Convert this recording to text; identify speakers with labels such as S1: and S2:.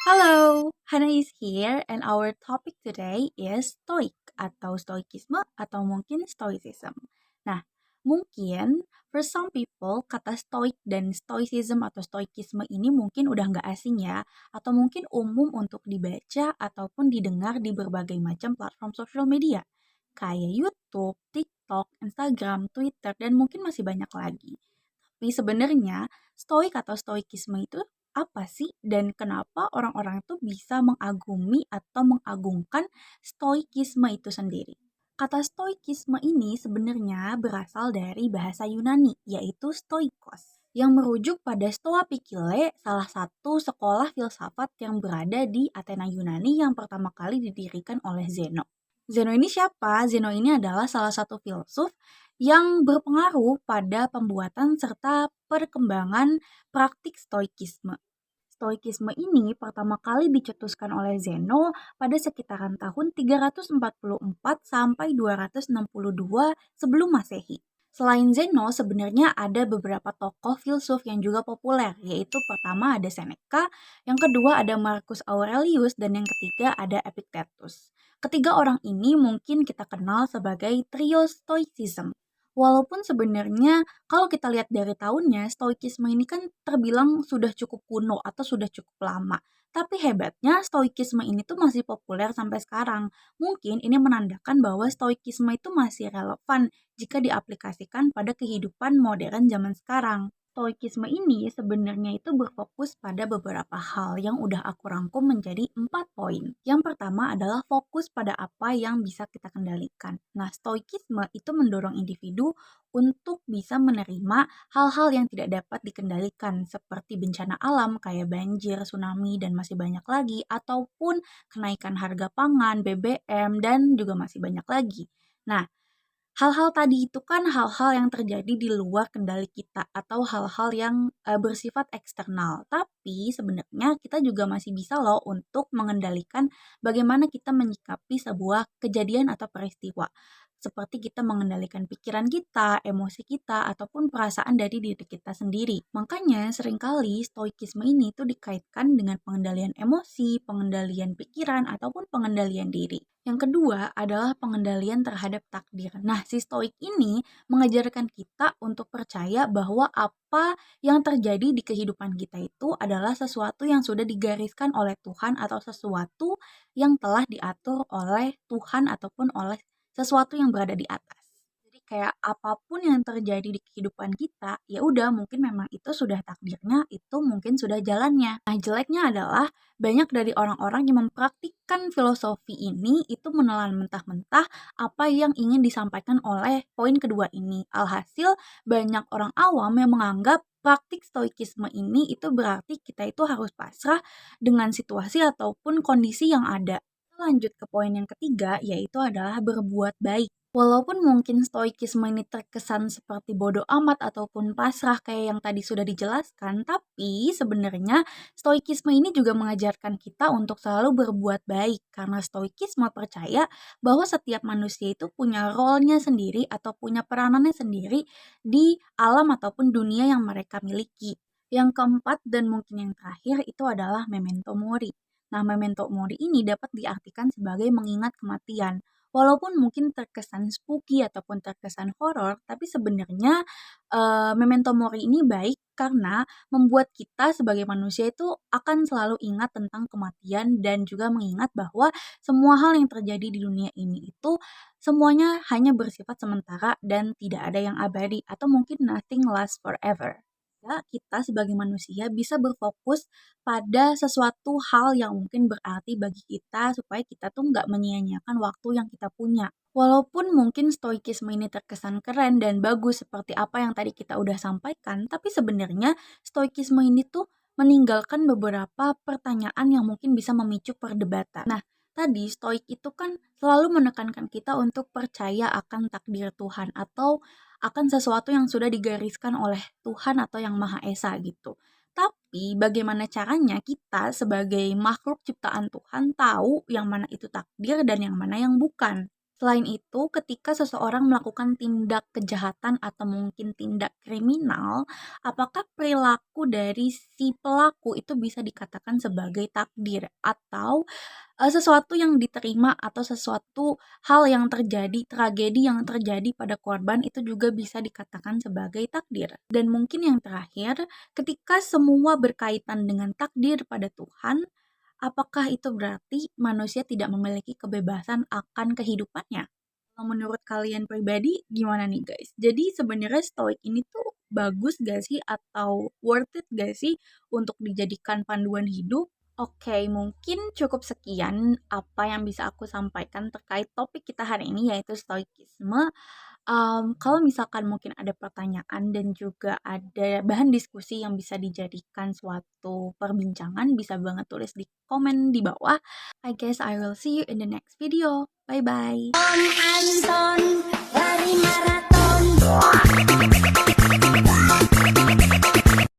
S1: Hello, Hannah is here and our topic today is Stoic atau Stoikisme atau mungkin Stoicism. Nah, mungkin for some people kata Stoic dan Stoicism atau Stoikisme ini mungkin udah nggak asing ya, atau mungkin umum untuk dibaca ataupun didengar di berbagai macam platform social media kayak YouTube, TikTok, Instagram, Twitter, dan mungkin masih banyak lagi. Tapi sebenarnya stoik atau stoikisme itu apa sih dan kenapa orang-orang itu bisa mengagumi atau mengagungkan stoikisme itu sendiri? Kata stoikisme ini sebenarnya berasal dari bahasa Yunani yaitu stoikos yang merujuk pada Stoa Pikile, salah satu sekolah filsafat yang berada di Athena Yunani yang pertama kali didirikan oleh Zeno. Zeno ini siapa? Zeno ini adalah salah satu filsuf yang berpengaruh pada pembuatan serta perkembangan praktik stoikisme. Stoikisme ini pertama kali dicetuskan oleh Zeno pada sekitaran tahun 344 sampai 262 sebelum Masehi. Selain Zeno, sebenarnya ada beberapa tokoh filsuf yang juga populer, yaitu pertama ada Seneca, yang kedua ada Marcus Aurelius, dan yang ketiga ada Epictetus. Ketiga orang ini mungkin kita kenal sebagai trio Stoicism. Walaupun sebenarnya kalau kita lihat dari tahunnya, Stoikisme ini kan terbilang sudah cukup kuno atau sudah cukup lama. Tapi hebatnya Stoikisme ini tuh masih populer sampai sekarang. Mungkin ini menandakan bahwa Stoikisme itu masih relevan jika diaplikasikan pada kehidupan modern zaman sekarang. Stoikisme ini sebenarnya itu berfokus pada beberapa hal yang udah aku rangkum menjadi 4 poin. Yang pertama adalah fokus pada apa yang bisa kita kendalikan. Nah, stoikisme itu mendorong individu untuk bisa menerima hal-hal yang tidak dapat dikendalikan seperti bencana alam kayak banjir, tsunami, dan masih banyak lagi ataupun kenaikan harga pangan, BBM, dan juga masih banyak lagi. Nah, hal-hal tadi itu kan hal-hal yang terjadi di luar kendali kita atau hal-hal yang bersifat eksternal. Tapi sebenarnya kita juga masih bisa loh untuk mengendalikan bagaimana kita menyikapi sebuah kejadian atau peristiwa. Seperti kita mengendalikan pikiran kita, emosi kita, ataupun perasaan dari diri kita sendiri. Makanya seringkali stoikisme ini tuh dikaitkan dengan pengendalian emosi, pengendalian pikiran, ataupun pengendalian diri. Yang kedua adalah pengendalian terhadap takdir. Nah, si stoik ini mengajarkan kita untuk percaya bahwa apa yang terjadi di kehidupan kita itu adalah sesuatu yang sudah digariskan oleh Tuhan atau sesuatu yang telah diatur oleh Tuhan ataupun oleh sesuatu yang berada di atas. Jadi kayak apapun yang terjadi di kehidupan kita, ya udah mungkin memang itu sudah takdirnya, itu mungkin sudah jalannya. Nah, jeleknya adalah banyak dari orang-orang yang mempraktikkan filosofi ini itu menelan mentah-mentah apa yang ingin disampaikan oleh poin kedua ini. Alhasil banyak orang awam yang menganggap praktik stoikisme ini itu berarti kita itu harus pasrah dengan situasi ataupun kondisi yang ada. Lanjut ke poin yang ketiga, yaitu adalah berbuat baik. Walaupun mungkin stoikisme ini terkesan seperti bodoh amat ataupun pasrah kayak yang tadi sudah dijelaskan, tapi sebenarnya stoikisme ini juga mengajarkan kita untuk selalu berbuat baik karena stoikisme percaya bahwa setiap manusia itu punya role-nya sendiri atau punya peranannya sendiri di alam ataupun dunia yang mereka miliki. Yang keempat dan mungkin yang terakhir itu adalah memento mori. Nah, memento mori ini dapat diartikan sebagai mengingat kematian. Walaupun mungkin terkesan spooky ataupun terkesan horor, tapi sebenarnya memento mori ini baik karena membuat kita sebagai manusia itu akan selalu ingat tentang kematian dan juga mengingat bahwa semua hal yang terjadi di dunia ini itu semuanya hanya bersifat sementara dan tidak ada yang abadi atau mungkin nothing lasts forever. Ya, kita sebagai manusia bisa berfokus pada sesuatu hal yang mungkin berarti bagi kita supaya kita tuh nggak menyia-nyiakan waktu yang kita punya. Walaupun mungkin stoikisme ini terkesan keren dan bagus seperti apa yang tadi kita udah sampaikan, tapi sebenarnya stoikisme ini tuh meninggalkan beberapa pertanyaan yang mungkin bisa memicu perdebatan. Nah, tadi stoik itu kan selalu menekankan kita untuk percaya akan takdir Tuhan atau akan sesuatu yang sudah digariskan oleh Tuhan atau Yang Maha Esa gitu. Tapi bagaimana caranya kita sebagai makhluk ciptaan Tuhan tahu yang mana itu takdir dan yang mana yang bukan? Selain itu, ketika seseorang melakukan tindak kejahatan atau mungkin tindak kriminal, apakah perilaku dari si pelaku itu bisa dikatakan sebagai takdir atau sesuatu yang diterima atau sesuatu hal yang terjadi, tragedi yang terjadi pada korban itu juga bisa dikatakan sebagai takdir. Dan mungkin yang terakhir, ketika semua berkaitan dengan takdir pada Tuhan, apakah itu berarti manusia tidak memiliki kebebasan akan kehidupannya? Kalau menurut kalian pribadi gimana nih guys? Jadi sebenarnya stoik ini tuh bagus gak sih atau worth it gak sih untuk dijadikan panduan hidup? Oke, mungkin cukup sekian apa yang bisa aku sampaikan terkait topik kita hari ini yaitu stoikisme. Kalau misalkan mungkin ada pertanyaan dan juga ada bahan diskusi yang bisa dijadikan suatu perbincangan, bisa banget tulis di komen di bawah. I guess I will see you in the next video. Bye-bye.
S2: Anton lari maraton.